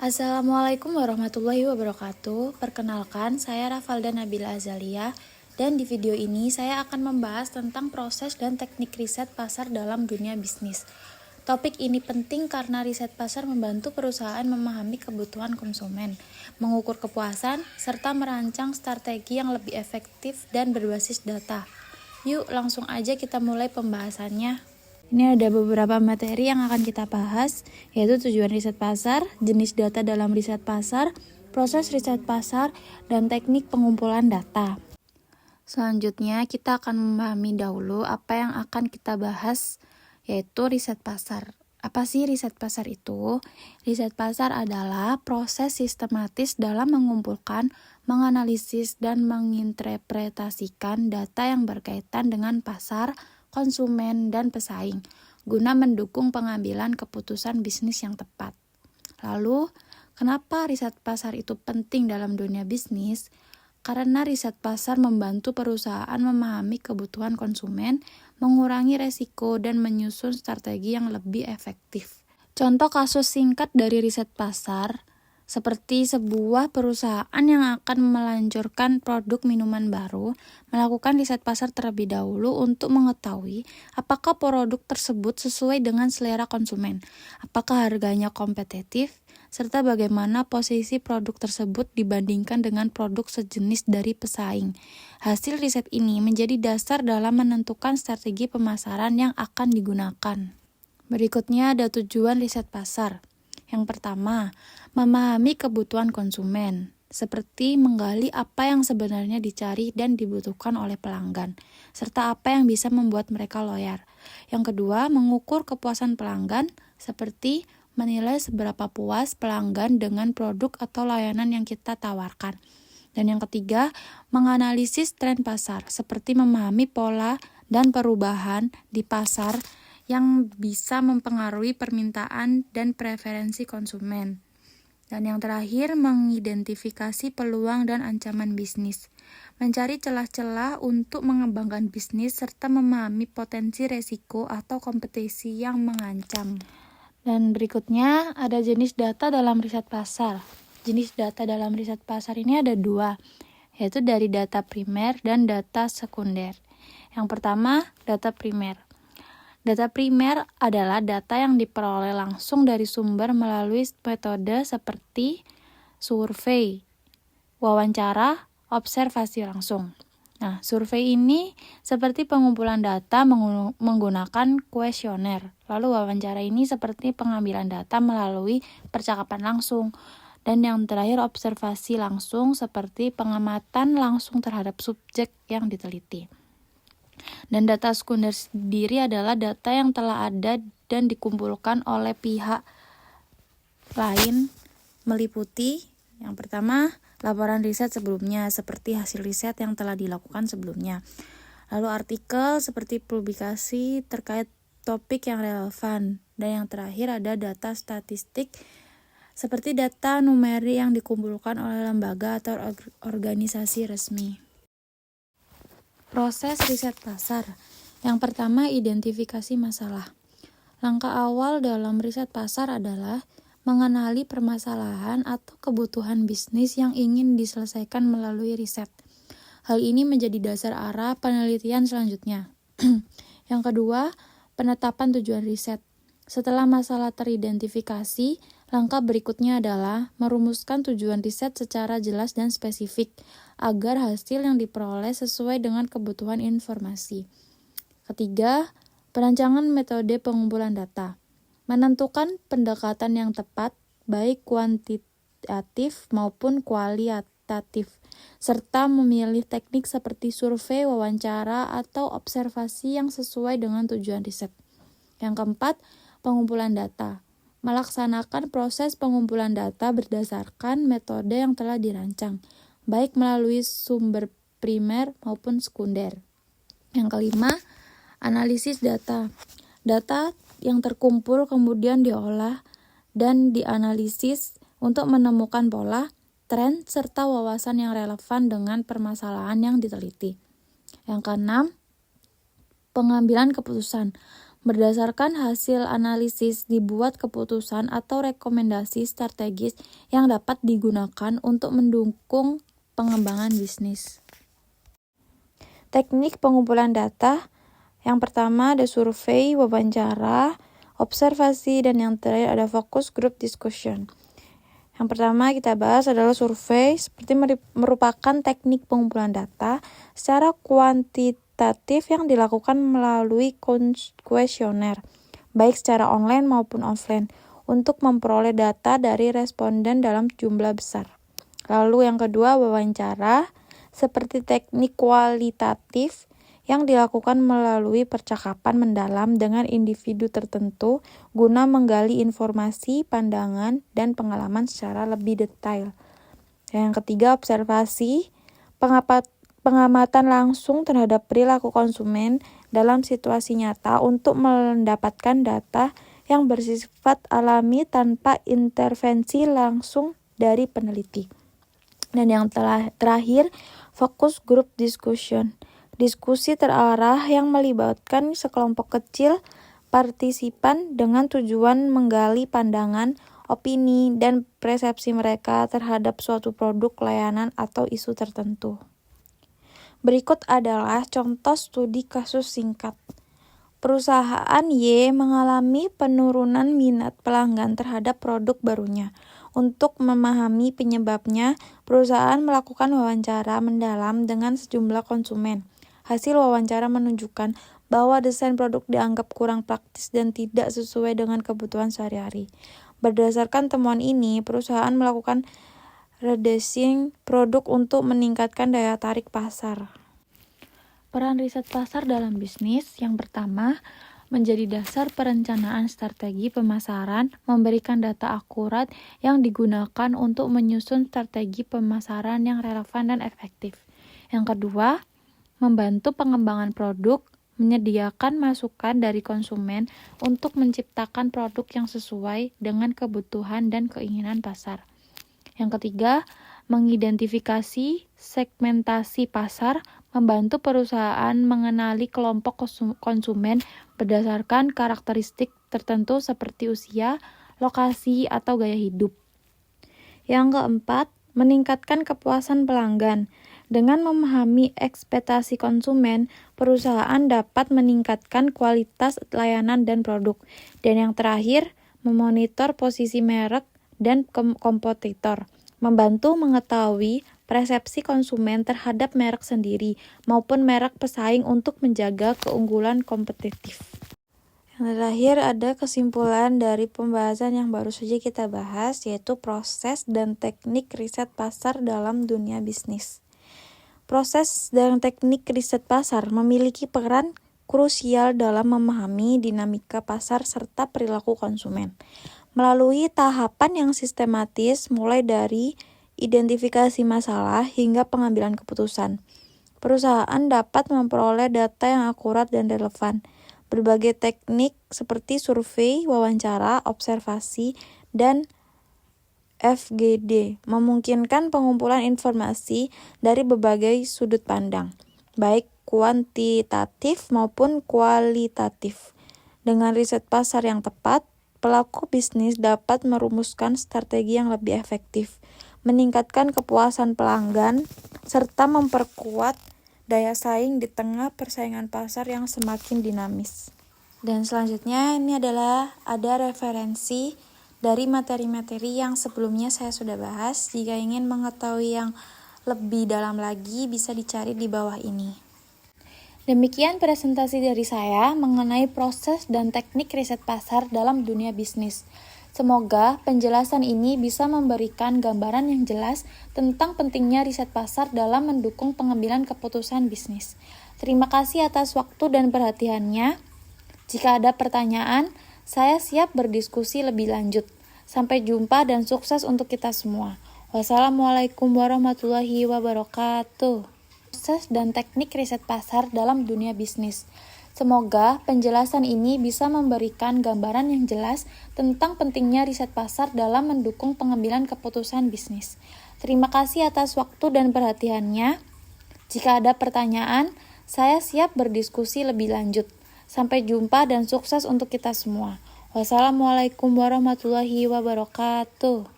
Assalamualaikum warahmatullahi wabarakatuh. Perkenalkan, saya Rafalda Nabila Azalia dan di video ini saya akan membahas tentang proses dan teknik riset pasar dalam dunia bisnis. Topik ini penting karena riset pasar membantu perusahaan memahami kebutuhan konsumen, mengukur kepuasan, serta merancang strategi yang lebih efektif dan berbasis data. Yuk, langsung aja kita mulai pembahasannya. Ini ada beberapa materi yang akan kita bahas, yaitu tujuan riset pasar, jenis data dalam riset pasar, proses riset pasar, dan teknik pengumpulan data. Selanjutnya, kita akan memahami dahulu apa yang akan kita bahas, yaitu riset pasar. Apa sih riset pasar itu? Riset pasar adalah proses sistematis dalam mengumpulkan, menganalisis, dan menginterpretasikan data yang berkaitan dengan pasar, konsumen, dan pesaing, guna mendukung pengambilan keputusan bisnis yang tepat. Lalu, kenapa riset pasar itu penting dalam dunia bisnis? Karena riset pasar membantu perusahaan memahami kebutuhan konsumen, mengurangi resiko, dan menyusun strategi yang lebih efektif. Contoh kasus singkat dari riset pasar, seperti sebuah perusahaan yang akan meluncurkan produk minuman baru, melakukan riset pasar terlebih dahulu untuk mengetahui apakah produk tersebut sesuai dengan selera konsumen, apakah harganya kompetitif, serta bagaimana posisi produk tersebut dibandingkan dengan produk sejenis dari pesaing. Hasil riset ini menjadi dasar dalam menentukan strategi pemasaran yang akan digunakan. Berikutnya ada tujuan riset pasar. Yang pertama, memahami kebutuhan konsumen, seperti menggali apa yang sebenarnya dicari dan dibutuhkan oleh pelanggan, serta apa yang bisa membuat mereka loyal. Yang kedua, mengukur kepuasan pelanggan, seperti menilai seberapa puas pelanggan dengan produk atau layanan yang kita tawarkan. Dan yang ketiga, menganalisis tren pasar, seperti memahami pola dan perubahan di pasar yang bisa mempengaruhi permintaan dan preferensi konsumen. Dan yang terakhir, mengidentifikasi peluang dan ancaman bisnis, mencari celah-celah untuk mengembangkan bisnis serta memahami potensi resiko atau kompetisi yang mengancam. Dan berikutnya ada jenis data dalam riset pasar. Jenis data dalam riset pasar ini ada dua, yaitu dari data primer dan data sekunder. Yang pertama, data primer. Data primer adalah data yang diperoleh langsung dari sumber melalui metode seperti survei, wawancara, observasi langsung. Nah, survei ini seperti pengumpulan data menggunakan kuesioner. Lalu wawancara ini seperti pengambilan data melalui percakapan langsung. Dan yang terakhir, observasi langsung seperti pengamatan langsung terhadap subjek yang diteliti. Dan data sekunder sendiri adalah data yang telah ada dan dikumpulkan oleh pihak lain, meliputi yang pertama, laporan riset sebelumnya seperti hasil riset yang telah dilakukan sebelumnya. Lalu artikel seperti publikasi terkait topik yang relevan. Dan yang terakhir ada data statistik seperti data numerik yang dikumpulkan oleh lembaga atau organisasi resmi. Proses riset pasar. Yang pertama, identifikasi masalah. Langkah awal dalam riset pasar adalah mengenali permasalahan atau kebutuhan bisnis yang ingin diselesaikan melalui riset. Hal ini menjadi dasar arah penelitian selanjutnya. Yang kedua, penetapan tujuan riset. Setelah masalah teridentifikasi, langkah berikutnya adalah merumuskan tujuan riset secara jelas dan spesifik, agar hasil yang diperoleh sesuai dengan kebutuhan informasi. Ketiga, perancangan metode pengumpulan data. Menentukan pendekatan yang tepat, baik kuantitatif maupun kualitatif, serta memilih teknik seperti survei, wawancara, atau observasi yang sesuai dengan tujuan riset. Yang keempat, pengumpulan data. Melaksanakan proses pengumpulan data berdasarkan metode yang telah dirancang, baik melalui sumber primer maupun sekunder. Yang kelima, analisis data. Data yang terkumpul kemudian diolah dan dianalisis untuk menemukan pola, tren, serta wawasan yang relevan dengan permasalahan yang diteliti. Yang keenam, pengambilan keputusan. Berdasarkan hasil analisis, dibuat keputusan atau rekomendasi strategis yang dapat digunakan untuk mendukung pengembangan bisnis. Teknik pengumpulan data, yang pertama ada survei, wawancara, observasi, dan yang terakhir ada focus group discussion. Yang pertama kita bahas adalah survei, seperti merupakan teknik pengumpulan data secara kuantitatif yang dilakukan melalui kuesioner, baik secara online maupun offline, untuk memperoleh data dari responden dalam jumlah besar. Lalu yang kedua, wawancara, seperti teknik kualitatif yang dilakukan melalui percakapan mendalam dengan individu tertentu guna menggali informasi, pandangan, dan pengalaman secara lebih detail. Yang ketiga, observasi, pengamatan langsung terhadap perilaku konsumen dalam situasi nyata untuk mendapatkan data yang bersifat alami tanpa intervensi langsung dari peneliti. Dan yang terakhir, focus group discussion. Diskusi terarah yang melibatkan sekelompok kecil partisipan dengan tujuan menggali pandangan, opini, dan persepsi mereka terhadap suatu produk, layanan, atau isu tertentu. Berikut adalah contoh studi kasus singkat. Perusahaan Y mengalami penurunan minat pelanggan terhadap produk barunya. Untuk memahami penyebabnya, perusahaan melakukan wawancara mendalam dengan sejumlah konsumen. Hasil wawancara menunjukkan bahwa desain produk dianggap kurang praktis dan tidak sesuai dengan kebutuhan sehari-hari. Berdasarkan temuan ini, perusahaan melakukan redesign produk untuk meningkatkan daya tarik pasar. Peran riset pasar dalam bisnis, yang pertama, menjadi dasar perencanaan strategi pemasaran, memberikan data akurat yang digunakan untuk menyusun strategi pemasaran yang relevan dan efektif. Yang kedua, membantu pengembangan produk, menyediakan masukan dari konsumen untuk menciptakan produk yang sesuai dengan kebutuhan dan keinginan pasar. Yang ketiga, mengidentifikasi segmentasi pasar, membantu perusahaan mengenali kelompok konsumen berdasarkan karakteristik tertentu seperti usia, lokasi, atau gaya hidup. Yang keempat, meningkatkan kepuasan pelanggan. Dengan memahami ekspektasi konsumen, perusahaan dapat meningkatkan kualitas layanan dan produk. Dan yang terakhir, memonitor posisi merek dan kompetitor, membantu mengetahui persepsi konsumen terhadap merek sendiri maupun merek pesaing untuk menjaga keunggulan kompetitif. Yang terakhir ada kesimpulan dari pembahasan yang baru saja kita bahas, yaitu proses dan teknik riset pasar dalam dunia bisnis. Proses dan teknik riset pasar memiliki peran krusial dalam memahami dinamika pasar serta perilaku konsumen. Melalui tahapan yang sistematis, mulai dari identifikasi masalah hingga pengambilan keputusan, perusahaan dapat memperoleh data yang akurat dan relevan. Berbagai teknik seperti survei, wawancara, observasi, dan FGD memungkinkan pengumpulan informasi dari berbagai sudut pandang, baik kuantitatif maupun kualitatif. Dengan riset pasar yang tepat, pelaku bisnis dapat merumuskan strategi yang lebih efektif, meningkatkan kepuasan pelanggan, serta memperkuat daya saing di tengah persaingan pasar yang semakin dinamis. Dan selanjutnya ini adalah ada referensi dari materi-materi yang sebelumnya saya sudah bahas. Jika ingin mengetahui yang lebih dalam lagi, bisa dicari di bawah ini. Demikian presentasi dari saya mengenai proses dan teknik riset pasar dalam dunia bisnis. Semoga penjelasan ini bisa memberikan gambaran yang jelas tentang pentingnya riset pasar dalam mendukung pengambilan keputusan bisnis. Terima kasih atas waktu dan perhatiannya. Jika ada pertanyaan, saya siap berdiskusi lebih lanjut. Sampai jumpa dan sukses untuk kita semua. Wassalamualaikum warahmatullahi wabarakatuh. Proses dan teknik riset pasar dalam dunia bisnis. Semoga penjelasan ini bisa memberikan gambaran yang jelas tentang pentingnya riset pasar dalam mendukung pengambilan keputusan bisnis. Terima kasih atas waktu dan perhatiannya. Jika ada pertanyaan, saya siap berdiskusi lebih lanjut. Sampai jumpa dan sukses untuk kita semua. Wassalamualaikum warahmatullahi wabarakatuh.